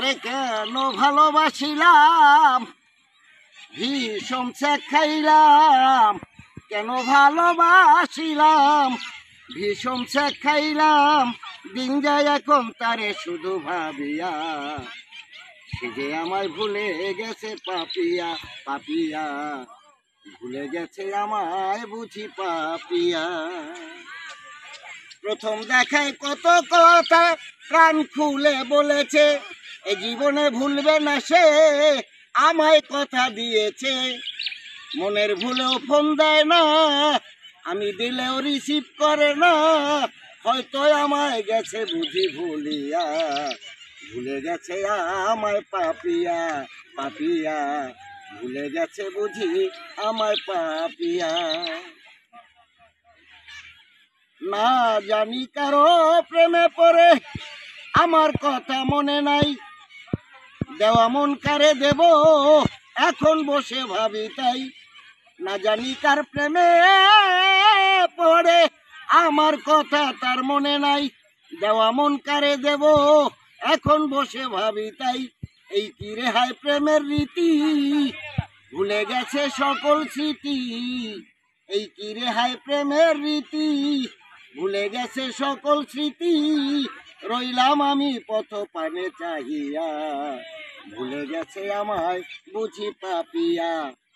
তারে কেন ভালোবাসিলাম, ভীষণ চেক খাইলাম। কেন ভালোবাসিলাম, ভীষণ চেক খাইলাম। দিন যায় এখন তারে শুধু ভাবিয়া, সে যে আমায় ভুলে গেছে পাপিয়া পাপিয়া, ভুলে গেছে আমায় বুঝি পাপিয়া। প্রথম দেখায় কত কথা প্রাণ খুলে বলেছে, এ জীবনে ভুলবে না সে, আমায় কথা দিয়েছে। মনের ভুলেও ফোন দেয় না, আমি দিলেও রিসিভ করে না। হয়তো আমায় গেছে বুঝি ভুলিয়া, ভুলে গেছে আমায় পাপিয়া পাপিয়া, ভুলে গেছে বুঝি আমায় পাপিয়া। না জানি কারো প্রেমে পড়ে আমার কথা মনে নাই, দেওয়া মন কারে দেব এখন বসে ভাবি তাই। না জানি কার প্রেমে পড়ে আমার কথা তার মনে নাই, দেওয়া মন কারে দেব এখন বসে ভাবি তাই। এই কি রে হায় প্রেমের রীতি, ভুলে গেছে সকল স্মৃতি। এই কি রে হায় প্রেমের রীতি, ভুলে গেছে সকল স্মৃতি। রইলাম আমি পথ পানে চাহিয়া, ভুলে গেছে আমায় বুঝি পাপিয়া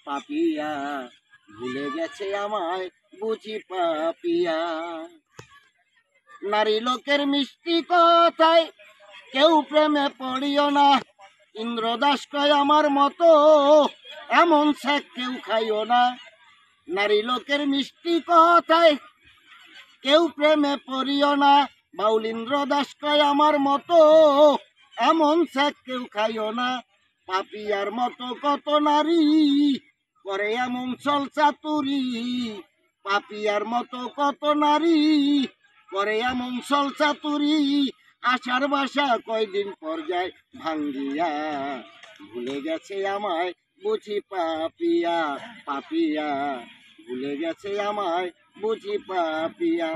পাপিয়া, ভুলে গেছে আমায় বুঝি পাপিয়া। নারী লোকের মিষ্টি কথায় কেউ প্রেমে পড়িও না, ইন্দ্রদাস কয় আমার মতো এমন শেখ কেউ খাইও না। নারী লোকের মিষ্টি কথায় কেউ প্রেমে পড়িও না, বাউল ইন্দ্রদাস কয় আমার মতো এমন শেখ কেউ খাইও না। পাপিয়ার মতো কত নারী করে এমন চল চাতুরি, পাপিয়ার মতো কত নারী করে এমন চল চাতুরি। আশার বাসা কয়দিন পর যায় ভাঙ্গিয়া, ভুলে গেছে আমায় বুঝি পাপিয়া পাপিয়া, ভুলে গেছে আমায় বুঝি পাপিয়া।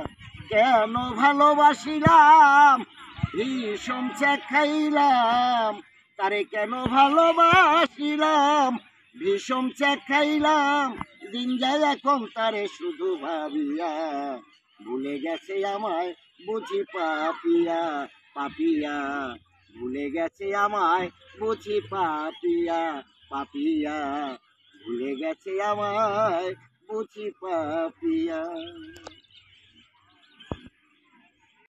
কেন ভালোবাসিলাম, ভীষণ চেক খাইলাম। তারে কেন ভালোবাসিলাম, ভীষণ চেক খাইলাম। দিন যায় এখন তারে শুধু ভাবিয়া, ভুলে গেছে আমায় বুঝি পাপিয়া পাপিয়া, ভুলে গেছে আমায় বুঝি পাপিয়া পাপিয়া, ভুলে গেছে আমায় বুঝি পাপিয়া।